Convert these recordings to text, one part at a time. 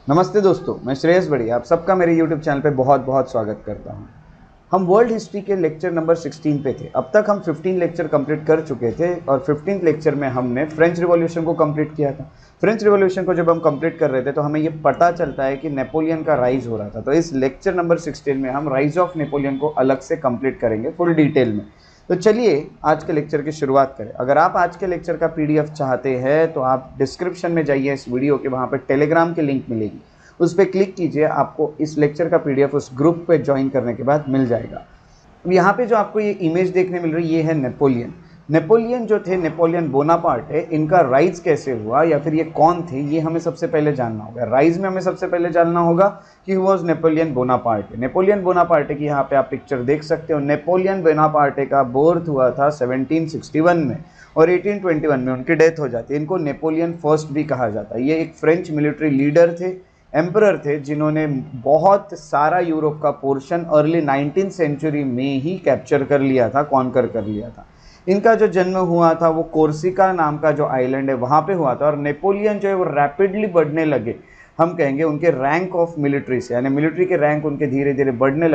नमस्ते दोस्तों, मैं श्रेयस बढ़िया आप सबका मेरे YouTube चैनल पे बहुत बहुत स्वागत करता हूँ। हम वर्ल्ड हिस्ट्री के लेक्चर नंबर 16 पे थे। अब तक हम 15 लेक्चर कंप्लीट कर चुके थे और 15th लेक्चर में हमने फ्रेंच रिवॉल्यूशन को कंप्लीट किया था। फ्रेंच रिवॉल्यूशन को जब हम कंप्लीट कर रहे थे तो हमें ये पता चलता है कि नेपोलियन का राइज हो रहा था। तो इस लेक्चर नंबर 16 में हम राइज ऑफ नेपोलियन को अलग से कंप्लीट करेंगे फुल डिटेल में। तो चलिए आज के लेक्चर की शुरुआत करें। अगर आप आज के लेक्चर का PDF चाहते हैं तो आप डिस्क्रिप्शन में जाइए इस वीडियो के, वहाँ पर टेलीग्राम की लिंक मिलेगी, उस पर क्लिक कीजिए। आपको इस लेक्चर का PDF उस ग्रुप पे ज्वाइन करने के बाद मिल जाएगा। अब यहाँ पे जो आपको ये इमेज देखने मिल रही है ये है नेपोलियन। नेपोलियन जो थे, नेपोलियन बोनापार्ट है, इनका राइज कैसे हुआ या फिर ये कौन थे, ये हमें सबसे पहले जानना होगा। राइज में हमें सबसे पहले जानना होगा कि was Napoleon Bonaparte. Napoleon Bonaparte की यहाँ पे आप पिक्चर देख सकते हो। नेपोलियन बोनापार्टे का बर्थ हुआ था 1761 में और 1821 में उनकी डेथ हो जाती है। इनको नेपोलियन फर्स्ट भी कहा जाता है। ये एक फ्रेंच मिलिट्री लीडर थे, एम्परर थे, जिन्होंने बहुत सारा यूरोप का पोर्शन अर्ली 19th सेंचुरी में ही कैप्चर कर लिया था, कॉन्कर कर लिया था। इनका जो जन्म हुआ था वो कोर्सिका नाम का जो आइलैंड है वहाँ पे हुआ था। और नेपोलियन जो है वो रैपिडली बढ़ने लगे, हम कहेंगे उनके रैंक ऑफ मिलिट्री से, यानी मिलिट्री के रैंक उनके धीरे धीरे बढ़ने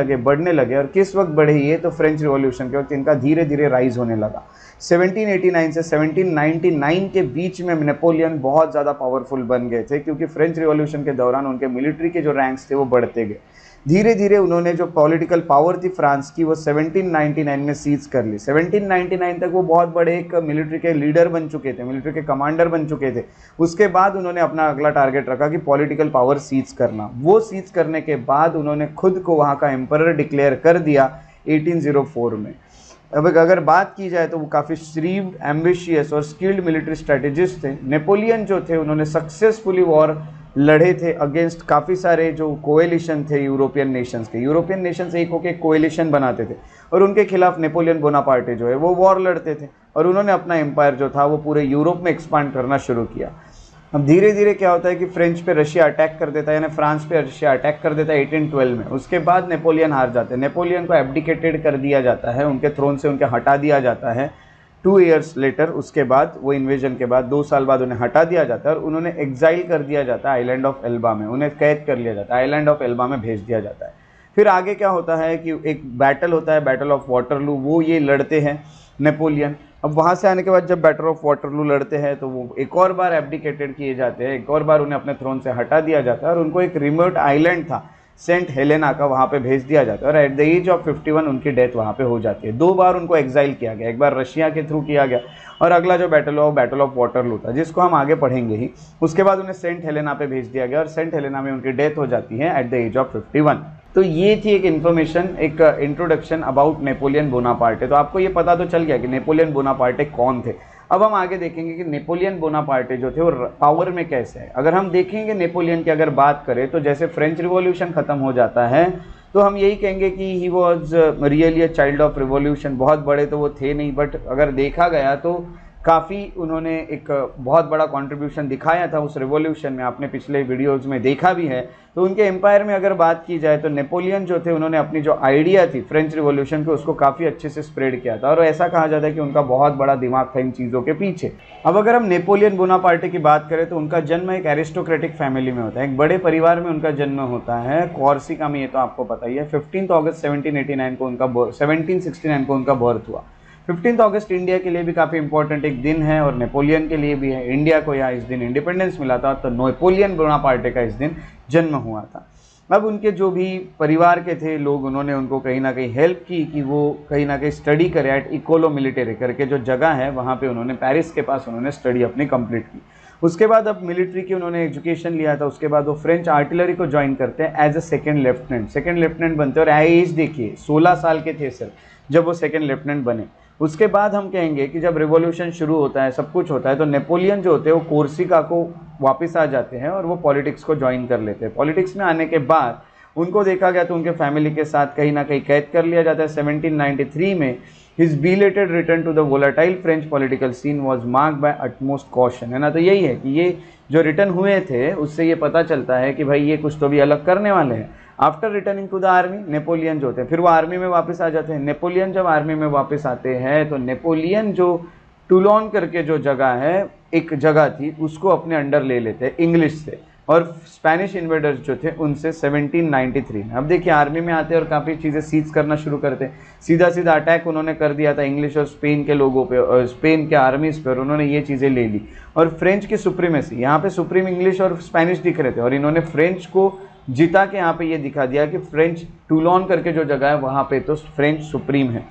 लगे। और किस वक्त बढ़े ये, तो फ्रेंच रिवॉल्यूशन के वक्त इनका धीरे धीरे राइज होने लगा। 1789 से 1799 के बीच में नेपोलियन बहुत ज़्यादा पावरफुल बन गए थे, क्योंकि फ्रेंच रिवॉल्यूशन के दौरान उनके मिलिट्री के जो रैंक्स थे वो बढ़ते गए। धीरे धीरे उन्होंने जो पॉलिटिकल पावर थी फ्रांस की वो 1799 में सीज कर ली। 1799 तक वो बहुत बड़े एक मिलिट्री के लीडर बन चुके थे, मिलिट्री के कमांडर बन चुके थे। उसके बाद उन्होंने अपना अगला टारगेट रखा कि पॉलिटिकल पावर सीज करना। वो सीज करने के बाद उन्होंने खुद को वहाँ का एम्परर डिक्लेयर कर दिया 1804 में। अब अगर बात की जाए तो वो काफ़ी श्रीव्ड, एम्बिशियस और स्किल्ड मिलिट्री स्ट्रेटेजिस्ट थे। नेपोलियन जो थे उन्होंने सक्सेसफुली वॉर लड़े थे अगेंस्ट काफ़ी सारे जो कोएलिशन थे यूरोपियन नेशंस के। यूरोपियन नेशंस एक होकर कोएलिशन बनाते थे और उनके खिलाफ नेपोलियन बोनापार्टे जो है वो वॉर लड़ते थे। और उन्होंने अपना एम्पायर जो था वो पूरे यूरोप में एक्सपांड करना शुरू किया। अब धीरे धीरे क्या होता है कि फ्रेंच पे रशिया अटैक कर देता है, यानी फ्रांस पे रशिया अटैक कर देता है 1812 में। उसके बाद नेपोलियन हार जाते हैं। नेपोलियन को एब्डिकेटेड कर दिया जाता है, उनके थ्रोन से उनके हटा दिया जाता है 2 years लेटर। उसके बाद वो इन्वेजन के बाद 2 साल बाद उन्हें हटा दिया जाता है और उन्होंने एग्जाइल कर दिया जाता है आइलैंड ऑफ एल्बा में। उन्हें कैद कर लिया जाता है, आइलैंड ऑफ एल्बा में भेज दिया जाता है। फिर आगे क्या होता है कि एक बैटल होता है, बैटल ऑफ वाटरलू, वो ये लड़ते हैं नेपोलियन। अब वहाँ से आने के बाद जब बैटल ऑफ वाटरलू लड़ते हैं तो वो एक और बार एब्डिकेटेड किए जाते हैं, एक और बार उन्हें अपने थ्रोन से हटा दिया जाता है और उनको एक रिमोट आइलैंड था सेंट हेलेना का, वहाँ पे भेज दिया जाता है। और एट द एज ऑफ 51 उनकी डेथ वहाँ पे हो जाती है। 2 बार उनको एग्जाइल किया गया, एक बार रशिया के थ्रू किया गया और अगला जो बैटल ऑफ वाटरलू था, जिसको हम आगे पढ़ेंगे ही। उसके बाद उन्हें सेंट हेलेना पे भेज दिया गया और सेंट हेलेना में उनकी डेथ हो जाती है एट द एज ऑफ 51। तो ये थी एक इन्फॉर्मेशन, एक इंट्रोडक्शन अबाउट नेपोलियन बोनापार्टे। तो आपको ये पता तो चल गया कि नेपोलियन बोनापार्टे कौन थे। अब हम आगे देखेंगे कि नेपोलियन बोनापार्टे जो थे वो पावर में कैसे है। अगर हम देखेंगे नेपोलियन की अगर बात करें तो जैसे फ्रेंच रिवॉल्यूशन खत्म हो जाता है तो हम यही कहेंगे कि he was really a child of revolution. बहुत बड़े तो वो थे नहीं, बट अगर देखा गया तो काफ़ी उन्होंने एक बहुत बड़ा कंट्रीब्यूशन दिखाया था उस रिवॉल्यूशन में। आपने पिछले वीडियोज़ में देखा भी है। तो उनके एम्पायर में अगर बात की जाए तो नेपोलियन जो थे उन्होंने अपनी जो आइडिया थी फ्रेंच रिवॉल्यूशन के उसको काफ़ी अच्छे से स्प्रेड किया था और ऐसा कहा जाता है कि उनका बहुत बड़ा दिमाग था इन चीज़ों के पीछे। अब अगर हम नेपोलियन बोनापार्टे की बात करें तो उनका जन्म एक एरिस्टोक्रेटिक फैमिली में होता है, एक बड़े परिवार में उनका जन्म होता है कॉर्सिका में। ये तो आपको पता ही है। 15 अगस्त 1769 को उनका 1769 को उनका बर्थ हुआ। 15 अगस्त इंडिया के लिए भी काफ़ी इंपॉर्टेंट एक दिन है और नेपोलियन के लिए भी है। इंडिया को यहाँ इस दिन इंडिपेंडेंस मिला था, तो नेपोलियन बोनापार्टे का इस दिन जन्म हुआ था। अब उनके जो भी परिवार के थे लोग, उन्होंने उनको कहीं ना कहीं हेल्प की कि वो कहीं ना कहीं स्टडी करे एट इकोलो मिलिटेरी करके जो जगह है वहाँ पे उन्होंने पेरिस के पास उन्होंने स्टडी अपनी कंप्लीट की। उसके बाद अब मिलिट्री की उन्होंने एजुकेशन लिया था। उसके बाद वो फ्रेंच आर्टिलरी को ज्वाइन करते हैं एज अ सेकेंड लेफ्टिनेंट बनते हैं। और एज देखिए 16 साल के थे सर जब वो सेकेंड लेफ्टिनेंट बने। उसके बाद हम कहेंगे कि जब रिवॉल्यूशन शुरू होता है, सब कुछ होता है, तो नेपोलियन जो होते हैं वो कोर्सिका को वापस आ जाते हैं और वो पॉलिटिक्स को ज्वाइन कर लेते हैं। पॉलिटिक्स में आने के बाद उनको देखा गया तो उनके फैमिली के साथ कहीं ना कहीं कैद कर लिया जाता है। 1793 में his belated return to the volatile French political scene was marked by utmost caution, है ना। तो यही है कि ये जो रिटर्न हुए थे उससे ये पता चलता है कि भाई ये कुछ तो भी अलग करने वाले हैं। After returning to the army, Napoleon जो होते हैं फिर वो आर्मी में वापस आ जाते हैं। नेपोलियन जब आर्मी में वापस आते हैं तो नेपोलियन जो टूलोन करके जो जगह है, एक जगह थी, उसको अपने अंडर ले लेते हैं इंग्लिश से। और स्पेनिश इन्वेडर्स जो थे उनसे 1793 में। अब देखिए आर्मी में आते हैं और काफ़ी चीज़ें सीज करना शुरू करते हैं। सीधा सीधा अटैक उन्होंने कर दिया था इंग्लिश और स्पेन के लोगों पे और स्पेन के आर्मीज पे, और उन्होंने ये चीज़ें ले ली। और फ्रेंच की सुप्रीमेसी, यहाँ पे सुप्रीम इंग्लिश और स्पेनिश दिख रहे थे और इन्होंने फ्रेंच को जिता के यहाँ पे ये दिखा दिया कि फ्रेंच टूलोन करके जो जगह है वहाँ पे तो फ्रेंच सुप्रीम है।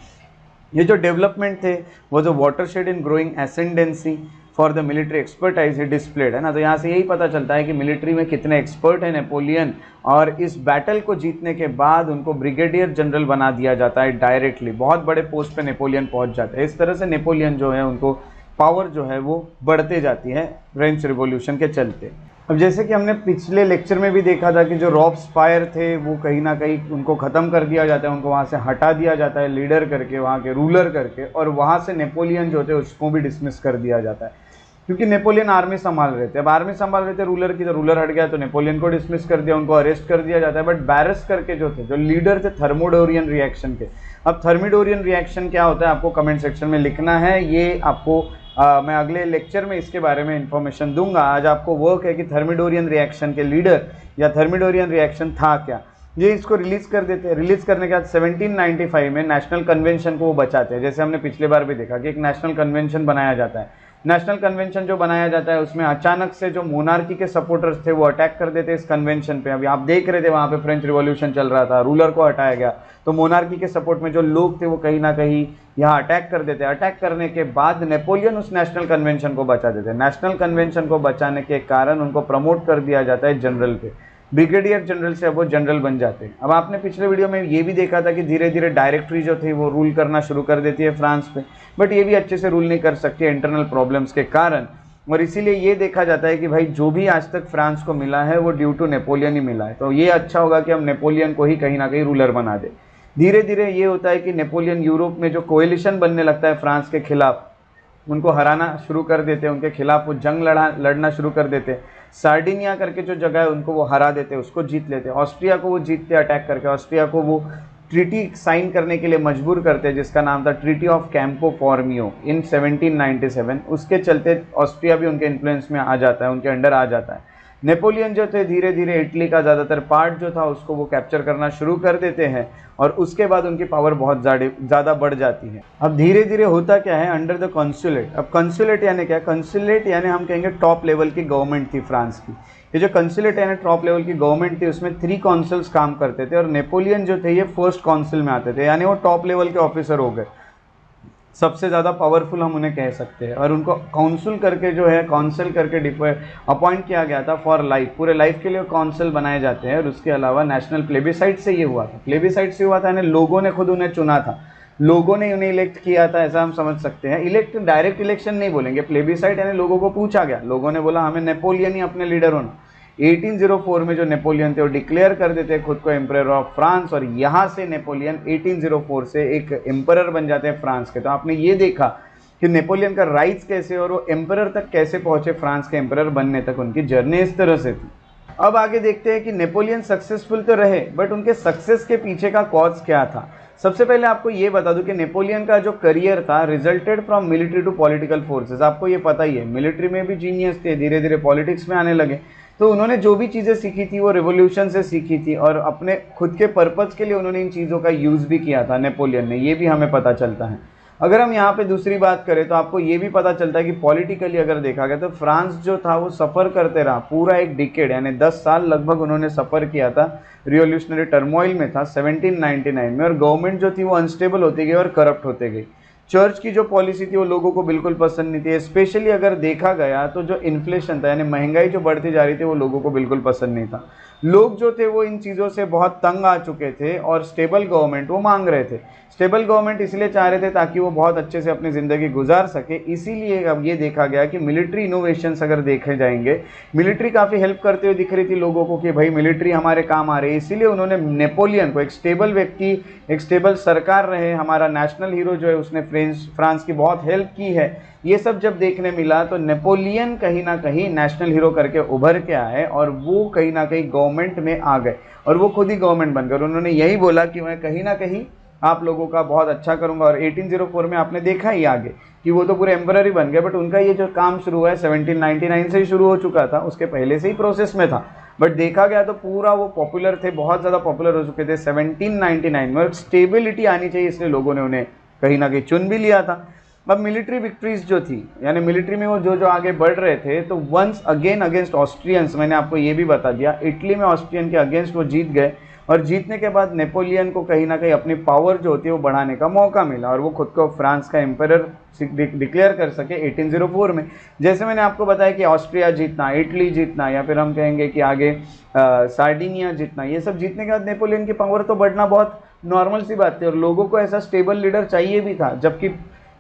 ये जो डेवलपमेंट थे वो जो watershed in growing ascendancy for the military expertise displayed है ना, तो यहाँ से यही पता चलता है कि मिलिट्री में कितने एक्सपर्ट है नेपोलियन। और इस बैटल को जीतने के बाद उनको ब्रिगेडियर जनरल बना दिया जाता है डायरेक्टली, बहुत बड़े पोस्ट पे नेपोलियन पहुँच जाते हैं। इस तरह से नेपोलियन जो है उनको पावर जो है वो बढ़ते जाती है फ्रेंच रिवॉल्यूशन के चलते। अब जैसे कि हमने पिछले लेक्चर में भी देखा था कि जो रॉबस्पायर थे वो कहीं ना कहीं उनको ख़त्म कर दिया जाता है, उनको वहाँ से हटा दिया जाता है लीडर करके, वहाँ के रूलर करके, और वहाँ से नेपोलियन जो थे उसको भी डिसमिस कर दिया जाता है क्योंकि नेपोलियन आर्मी संभाल रहे थे। अब आर्मी संभाल रहे थे रूलर की, तो रूलर हट गया तो नेपोलियन को डिसमिस कर दिया, उनको अरेस्ट कर दिया जाता है। बट बैरस करके जो थे, जो लीडर थे थर्मोडोरियन रिएक्शन के, अब थर्मिडोरियन रिएक्शन क्या होता है आपको कमेंट सेक्शन में लिखना है, ये आपको मैं अगले लेक्चर में इसके बारे में इंफॉर्मेशन दूंगा। आज आपको वर्क है कि थर्मिडोरियन रिएक्शन के लीडर या थर्मिडोरियन रिएक्शन था क्या। ये इसको रिलीज़ कर देते हैं। रिलीज़ करने के बाद 1795 में नेशनल कन्वेंशन को वो बचाते हैं। जैसे हमने पिछले बार भी देखा कि एक नेशनल कन्वेंशन बनाया जाता है। नेशनल कन्वेंशन जो बनाया जाता है उसमें अचानक से जो मोनार्की के सपोर्टर्स थे वो अटैक कर देते इस कन्वेंशन पे। अभी आप देख रहे थे वहाँ पे फ्रेंच रिवॉल्यूशन चल रहा था, रूलर को हटाया गया, तो मोनार्की के सपोर्ट में जो लोग थे वो कहीं ना कहीं यहाँ अटैक कर देते। अटैक करने के बाद नेपोलियन उस नेशनल कन्वेंशन को बचा देते। नेशनल कन्वेंशन को बचाने के कारण उनको प्रमोट कर दिया जाता है जनरल पे, ब्रिगेडियर जनरल से अब वो जनरल बन जाते हैं। अब आपने पिछले वीडियो में ये भी देखा था कि धीरे धीरे डायरेक्टरी जो थी वो रूल करना शुरू कर देती है फ्रांस पे, बट ये भी अच्छे से रूल नहीं कर सकती इंटरनल प्रॉब्लम्स के कारण। और इसीलिए ये देखा जाता है कि भाई जो भी आज तक फ्रांस को मिला है वो ड्यू टू नेपोलियन ही मिला है, तो ये अच्छा होगा कि हम नेपोलियन को ही कहीं ना कहीं रूलर बना दे। धीरे धीरे ये होता है कि नेपोलियन यूरोप में जो कोएलिशन बनने लगता है फ्रांस के खिलाफ, उनको हराना शुरू कर देते हैं, उनके खिलाफ वो जंग लड़ना शुरू कर देते हैं। सार्डिनिया करके जो जगह है उनको वो हरा देते हैं, उसको जीत लेते हैं। ऑस्ट्रिया को वो जीतते अटैक करके, ऑस्ट्रिया को वो ट्रीटी साइन करने के लिए मजबूर करते हैं जिसका नाम था ट्रीटी ऑफ कैंपो फॉर्मियो इन 1797। उसके चलते ऑस्ट्रिया भी उनके इन्फ्लुएंस में आ जाता है, उनके अंडर आ जाता है। नेपोलियन जो थे धीरे धीरे इटली का ज़्यादातर पार्ट जो था उसको वो कैप्चर करना शुरू कर देते हैं और उसके बाद उनकी पावर बहुत ज़्यादा बढ़ जाती है। अब धीरे धीरे होता क्या है अंडर द कंसुलेट। अब कंसुलेट यानी क्या, कंसुलेट यानी हम कहेंगे टॉप लेवल की गवर्नमेंट थी फ्रांस की। ये जो कंसुलेट यानी टॉप लेवल की गवर्नमेंट थी उसमें 3 कॉन्सल्स काम करते थे और नेपोलियन जो थे ये फर्स्ट काउंसिल में आते थे, यानी वो टॉप लेवल के ऑफिसर हो गए, सबसे ज़्यादा पावरफुल हम उन्हें कह सकते हैं। और उनको काउंसिल करके जो है काउंसिल करके अपॉइंट किया गया था फॉर लाइफ, पूरे लाइफ के लिए काउंसिल बनाए जाते हैं। और उसके अलावा नेशनल प्लेबिसाइट से ये हुआ था, प्लेबिसाइट से हुआ था यानी लोगों ने खुद उन्हें चुना था, लोगों ने उन्हें इलेक्ट किया था, ऐसा हम समझ सकते हैं। इलेक्ट डायरेक्ट इलेक्शन नहीं बोलेंगे, प्लेबिसाइट यानी लोगों को पूछा गया, लोगों ने बोला हमें नेपोलियन ही अपने लीडर होना। 1804 में जो नेपोलियन थे वो डिक्लेयर कर देते हैं खुद को एम्परर ऑफ फ्रांस और यहाँ से नेपोलियन 1804 से एक एम्परर बन जाते हैं फ्रांस के। तो आपने ये देखा कि नेपोलियन का राइट्स कैसे और वो एम्परर तक कैसे पहुँचे, फ्रांस के एम्परर बनने तक उनकी जर्नी इस तरह से थी। अब आगे देखते हैं कि नेपोलियन सक्सेसफुल तो रहे बट उनके सक्सेस के पीछे का कॉज क्या था। सबसे पहले आपको ये बता दूं कि नेपोलियन का जो करियर था resulted from military to political forces. आपको ये पता ही है मिलिट्री में भी जीनियस थे, धीरे धीरे पॉलिटिक्स में आने लगे। तो उन्होंने जो भी चीज़ें सीखी थी वो रिवॉल्यूशन से सीखी थी और अपने खुद के पर्पज़ के लिए उन्होंने इन चीज़ों का यूज़ भी किया था नेपोलियन ने, ये भी हमें पता चलता है। अगर हम यहाँ पे दूसरी बात करें तो आपको ये भी पता चलता है कि पॉलिटिकली अगर देखा गया तो फ्रांस जो था वो सफ़र करते रहा पूरा एक डिकेड, यानी 10 साल लगभग उन्होंने सफ़र किया था, रिवॉल्यूशनरी टर्मोइल में था 1799 में। और गवर्नमेंट जो थी वो अनस्टेबल होती गई और करप्ट होते गई। चर्च की जो पॉलिसी थी वो लोगों को बिल्कुल पसंद नहीं थी। स्पेशली अगर देखा गया तो जो इन्फ्लेशन था यानी महंगाई जो बढ़ती जा रही थी वो लोगों को बिल्कुल पसंद नहीं था। लोग जो थे वो इन चीज़ों से बहुत तंग आ चुके थे और स्टेबल गवर्नमेंट वो मांग रहे थे। स्टेबल गवर्नमेंट इसलिए चाह रहे थे ताकि वो बहुत अच्छे से अपनी ज़िंदगी गुजार सके। इसीलिए अब ये देखा गया कि मिलिट्री इनोवेशंस अगर देखे जाएंगे, मिलिट्री काफ़ी हेल्प करते हुए दिख रही थी लोगों को कि भाई मिलिट्री हमारे काम आ रही है। इसीलिए उन्होंने नेपोलियन को एक स्टेबल व्यक्ति, एक स्टेबल सरकार रहे, हमारा नेशनल हीरो जो है उसने फ्रांस की बहुत हेल्प की है, ये सब जब देखने मिला तो नेपोलियन कहीं ना कहीं नेशनल हीरो करके उभर के आए और वो कहीं ना कहीं गवर्नमेंट में आ गए और वो खुद ही गवर्नमेंट बनकर उन्होंने यही बोला कि मैं कहीं ना कहीं आप लोगों का बहुत अच्छा करूँगा। और 1804 में आपने देखा ही आगे कि वो तो पूरे एम्परर ही बन गए, बट उनका ये जो काम शुरू हुआ है 1799 से ही शुरू हो चुका था, उसके पहले से ही प्रोसेस में था, बट देखा गया तो पूरा वो पॉपुलर थे, बहुत ज़्यादा पॉपुलर हो चुके थे 1799 में। और स्टेबिलिटी आनी चाहिए इसलिए लोगों ने उन्हें कहीं ना कहीं चुन भी लिया था। अब मिलिट्री विक्ट्रीज जो थी, यानी मिलिट्री में वो जो आगे बढ़ रहे थे, तो वंस अगेन अगेंस्ट ऑस्ट्रियंस, मैंने आपको ये भी बता दिया, इटली में ऑस्ट्रियन के अगेंस्ट वो जीत गए। और जीतने के बाद नेपोलियन को कहीं ना कहीं अपनी पावर जो होती है वो बढ़ाने का मौका मिला और वो खुद को फ्रांस का एम्परर डिक्लेयर कर सके 1804 में। जैसे मैंने आपको बताया कि ऑस्ट्रिया जीतना, इटली जीतना, या फिर हम कहेंगे कि आगे सार्डिनिया जीतना, ये सब जीतने के बाद नेपोलियन की पावर तो बढ़ना बहुत नॉर्मल सी बात थी। और लोगों को ऐसा स्टेबल लीडर चाहिए भी था, जबकि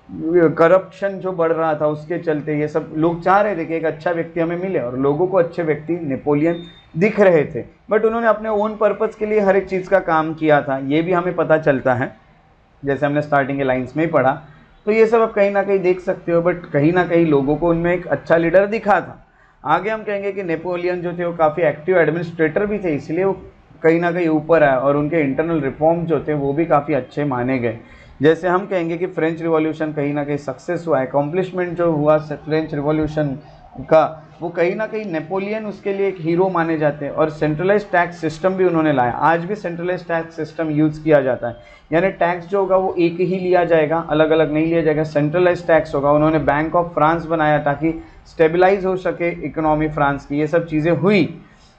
करप्शन जो बढ़ रहा था उसके चलते ये सब लोग चाह रहे थे कि एक अच्छा व्यक्ति हमें मिले, और लोगों को अच्छे व्यक्ति नेपोलियन दिख रहे थे। बट उन्होंने अपने ओन पर्पस के लिए हर एक चीज़ का काम किया था, ये भी हमें पता चलता है, जैसे हमने स्टार्टिंग के लाइंस में ही पढ़ा। तो ये सब आप कहीं ना कहीं देख सकते हो, बट कहीं ना कहीं लोगों को उनमें एक अच्छा लीडर दिखा था। आगे हम कहेंगे कि नेपोलियन जो थे वो काफ़ी एक्टिव एडमिनिस्ट्रेटर भी थे, इसलिए वो कहीं ना कहीं ऊपर आए, और उनके इंटरनल रिफॉर्म जो थे वो भी काफ़ी अच्छे माने गए। जैसे हम कहेंगे कि फ्रेंच रिवॉल्यूशन कहीं ना कहीं सक्सेस हुआ, अकॉम्प्लिशमेंट जो हुआ फ्रेंच रिवॉल्यूशन का, वो कहीं ना कहीं नेपोलियन उसके लिए एक हीरो माने जाते हैं। और सेंट्रलाइज टैक्स सिस्टम भी उन्होंने लाया, आज भी सेंट्रलाइज टैक्स सिस्टम यूज़ किया जाता है, यानी टैक्स जो होगा वो एक ही लिया जाएगा, अलग अलग नहीं लिया जाएगा, सेंट्रलाइज टैक्स होगा। उन्होंने बैंक ऑफ फ्रांस बनाया ताकि स्टेबलाइज हो सके इकोनॉमी फ्रांस की, ये सब चीज़ें हुई।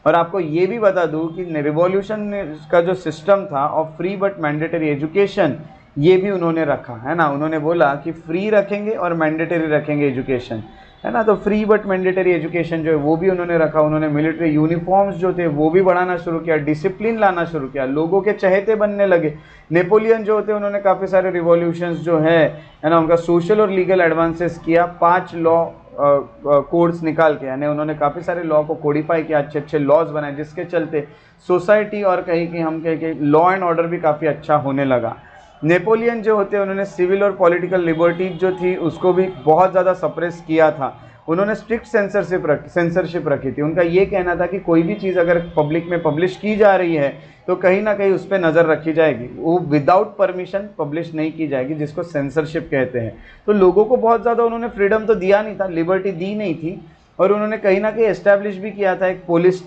और आपको ये भी बता दूं कि रिवॉल्यूशन का जो सिस्टम था of free but mandatory education, ये भी उन्होंने रखा है ना। उन्होंने बोला कि फ्री रखेंगे और मैंडेटरी रखेंगे एजुकेशन, है ना। तो फ्री बट मैंडेटरी एजुकेशन जो है वो भी उन्होंने रखा। उन्होंने मिलिट्री यूनिफॉर्म्स जो थे वो भी बढ़ाना शुरू किया, डिसिप्लिन लाना शुरू किया, लोगों के चहेते बनने लगे। नेपोलियन जो होते उन्होंने काफ़ी सारे रिवॉल्यूशंस जो है ना, उनका सोशल और लीगल एडवांसेस किया, 5 लॉ कोड्स निकाल के, यानी उन्होंने काफ़ी सारे लॉ को कोडिफाई किया, अच्छे अच्छे लॉज बनाए, जिसके चलते सोसाइटी और कहीं कि हम कहें कि लॉ एंड ऑर्डर भी काफ़ी अच्छा होने लगा। नेपोलियन जो होते हैं उन्होंने सिविल और पॉलिटिकल लिबर्टीज जो थी उसको भी बहुत ज़्यादा सप्रेस किया था। उन्होंने स्ट्रिक्ट सेंसरशिप रखी थी। उनका ये कहना था कि कोई भी चीज़ अगर पब्लिक में पब्लिश की जा रही है तो कहीं ना कहीं उस पर नज़र रखी जाएगी, वो विदाउट परमिशन पब्लिश नहीं की जाएगी, जिसको सेंसरशिप कहते हैं। तो लोगों को बहुत ज़्यादा उन्होंने फ्रीडम तो दिया नहीं था, लिबर्टी दी नहीं थी। और उन्होंने कहीं ना कहीं एस्टैब्लिश भी किया था एक पुलिस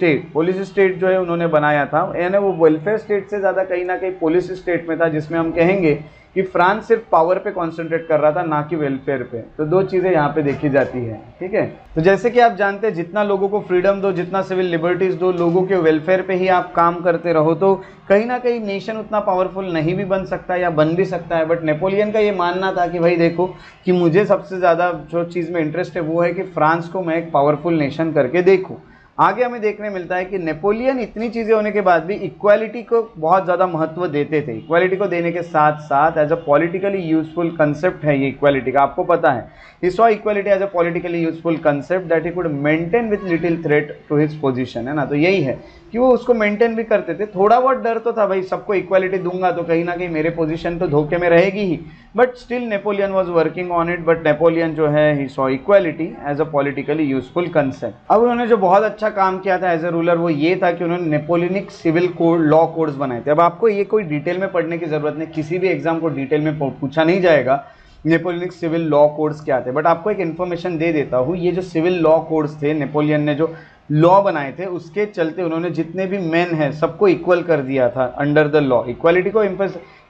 स्टेट जो है उन्होंने बनाया था, यानी वो वेलफेयर स्टेट से ज़्यादा कहीं ना कहीं पुलिस स्टेट में था, जिसमें हम कहेंगे कि फ्रांस सिर्फ पावर पे कंसंट्रेट कर रहा था, ना कि वेलफेयर पे। तो दो चीज़ें यहाँ पे देखी जाती है, ठीक है। तो जैसे कि आप जानते हैं, जितना लोगों को फ्रीडम दो, जितना सिविल लिबर्टीज़ दो, लोगों के वेलफेयर पे ही आप काम करते रहो, तो कहीं ना कहीं नेशन उतना पावरफुल नहीं भी बन सकता या बन भी सकता है। बट नेपोलियन का ये मानना था कि भाई देखो कि मुझे सबसे ज़्यादा जो चीज़ में इंटरेस्ट है वो है कि फ्रांस को मैं एक पावरफुल नेशन करके देखूँ। आगे हमें देखने मिलता है कि नेपोलियन इतनी चीज़ें होने के बाद भी इक्वालिटी को बहुत ज़्यादा महत्व देते थे। इक्वालिटी को देने के साथ साथ as a politically useful concept है ये इक्वालिटी का, आपको पता है। ही saw equality as a politically useful concept that he could maintain with little threat to his position, है ना। तो यही है कि वो उसको मेंटेन भी करते थे। थोड़ा बहुत डर तो था, भाई सबको इक्वालिटी दूंगा तो कहीं ना कहीं मेरे पोजीशन तो धोखे में रहेगी ही, but still Napoleon was working on it. But Napoleon जो है ही saw equality as a politically useful concept. अब उन्होंने जो बहुत अच्छा काम किया था एज ए रूलर वो ये था कि उन्होंने Napoleonic civil code law codes बनाए थे। अब आपको ये कोई डिटेल में पढ़ने की जरूरत नहीं, किसी भी एग्जाम को डिटेल में पूछा नहीं जाएगा नेपोलियनिक सिविल लॉ कोड्स क्या थे, बट आपको एक इन्फॉर्मेशन दे देता हूँ। ये जो सिविल लॉ कोड्स थे, नेपोलियन ने जो लॉ बनाए थे उसके चलते उन्होंने जितने भी मेन हैं सबको इक्वल कर दिया था अंडर द लॉ। इक्वालिटी को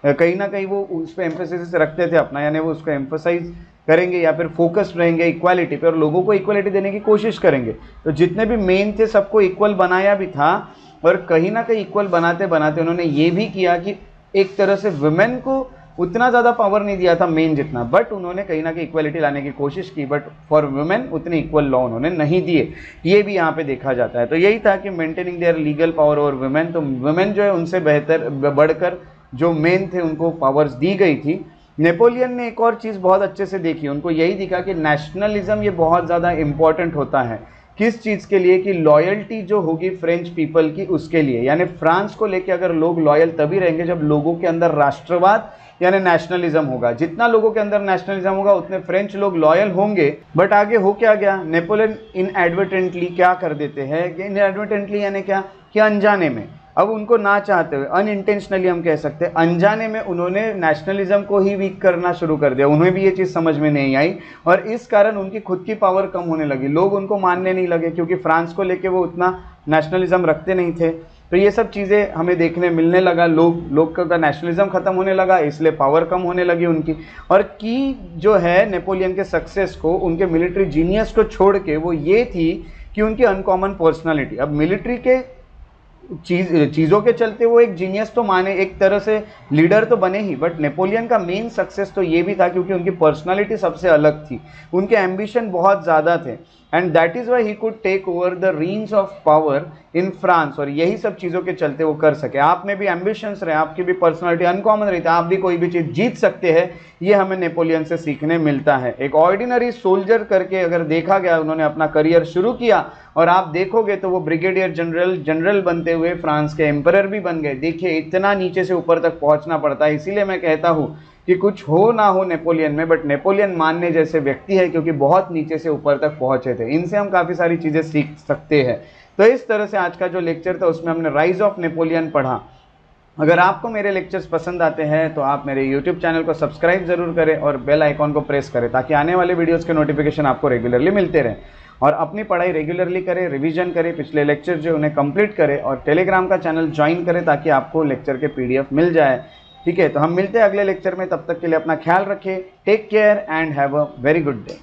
कहीं ना कहीं वो उस पर एम्फेसिस रखते थे अपना, यानी वो उसको एम्फोसाइज करेंगे या फिर फोकस्ड रहेंगे इक्वालिटी पे और लोगों को इक्वालिटी देने की कोशिश करेंगे। तो जितने भी मेन थे सबको इक्वल बनाया भी था, और कहीं ना कहीं इक्वल बनाते बनाते उन्होंने ये भी किया कि एक तरह से वुमेन को उतना ज़्यादा पावर नहीं दिया था मेन जितना, बट उन्होंने कहीं ना कहीं इक्वालिटी लाने की कोशिश की, बट फॉर वुमेन उतने इक्वल लॉ उन्होंने नहीं दिए, ये भी यहाँ पे देखा जाता है। तो यही था कि maintaining their legal power over women. तो वुमेन जो है उनसे बेहतर बढ़कर जो मेन थे उनको पावर्स दी गई थी। नेपोलियन ने एक और चीज़ बहुत अच्छे से देखी, उनको यही दिखा कि नेशनलिज्म ये बहुत ज़्यादा इम्पॉर्टेंट होता है। किस चीज़ के लिए? कि लॉयल्टी जो होगी फ्रेंच पीपल की उसके लिए, यानी फ्रांस को लेके अगर लोग लॉयल तभी रहेंगे जब लोगों के अंदर राष्ट्रवाद यानी नेशनलिज्म होगा। जितना लोगों के अंदर नेशनलिज्म होगा उतने फ्रेंच लोग लॉयल होंगे। बट आगे हो क्या गया, नेपोलियन इनएडवर्टेंटली क्या कर देते हैं, इनएडवर्टेंटली यानी क्या कि अनजाने में अब उनको ना चाहते हुए अनइंटेंशनली हम कह सकते हैं अनजाने में उन्होंने नेशनलिज्म को ही वीक करना शुरू कर दिया। उन्हें भी ये चीज़ समझ में नहीं आई और इस कारण उनकी खुद की पावर कम होने लगी, लोग उनको मानने नहीं लगे क्योंकि फ्रांस को लेके वो उतना नेशनलिज्म रखते नहीं थे। तो ये सब चीज़ें हमें देखने मिलने लगा, लोग का नेशनलिज्म खत्म होने लगा, इसलिए पावर कम होने लगी उनकी। और की जो है नेपोलियन के सक्सेस को, उनके मिलिट्री जीनियस को छोड़ के वो ये थी कि उनकी अनकॉमन पर्सनालिटी। अब मिलिट्री के चीज़ों के चलते वो एक जीनियस तो माने, एक तरह से लीडर तो बने ही, बट नेपोलियन का मेन सक्सेस तो ये भी था क्योंकि उनकी पर्सनालिटी सबसे अलग थी, उनके एम्बिशन बहुत ज़्यादा थे and that is why he could take over the range of power in France. और यही सब चीज़ों के चलते वो कर सके। आप में भी एम्बिशंस रहे, आपकी भी पर्सनालिटी अनकॉमन रही, आप भी कोई भी चीज़ जीत सकते हैं, ये हमें नेपोलियन से सीखने मिलता है। एक ऑर्डिनरी सोल्जर करके अगर देखा गया, उन्होंने अपना करियर शुरू किया और आप देखोगे तो वो ब्रिगेडियर जनरल बनते हुए फ्रांस के एम्परर भी बन गए। देखिए इतना नीचे से ऊपर तक पहुंचना पड़ता है। इसीलिए मैं कहता हूँ कि कुछ हो ना हो नेपोलियन में, बट नेपोलियन मानने जैसे व्यक्ति है क्योंकि बहुत नीचे से ऊपर तक पहुंचे थे। इनसे हम काफ़ी सारी चीज़ें सीख सकते हैं। तो इस तरह से आज का जो लेक्चर था उसमें हमने राइज ऑफ नेपोलियन पढ़ा। अगर आपको मेरे लेक्चर्स पसंद आते हैं तो आप मेरे यूट्यूब चैनल को सब्सक्राइब जरूर करें और बेल आइकॉन को प्रेस करें ताकि आने वाले वीडियोज़ के नोटिफिकेशन आपको रेगुलरली मिलते रहें। और अपनी पढ़ाई रेगुलरली करें, रिवीजन करें, पिछले लेक्चर जो उन्हें कंप्लीट करें और टेलीग्राम का चैनल ज्वाइन करें ताकि आपको लेक्चर के PDF मिल जाए। ठीक है, तो हम मिलते हैं अगले लेक्चर में। तब तक के लिए अपना ख्याल रखें। Take care and have a very good day.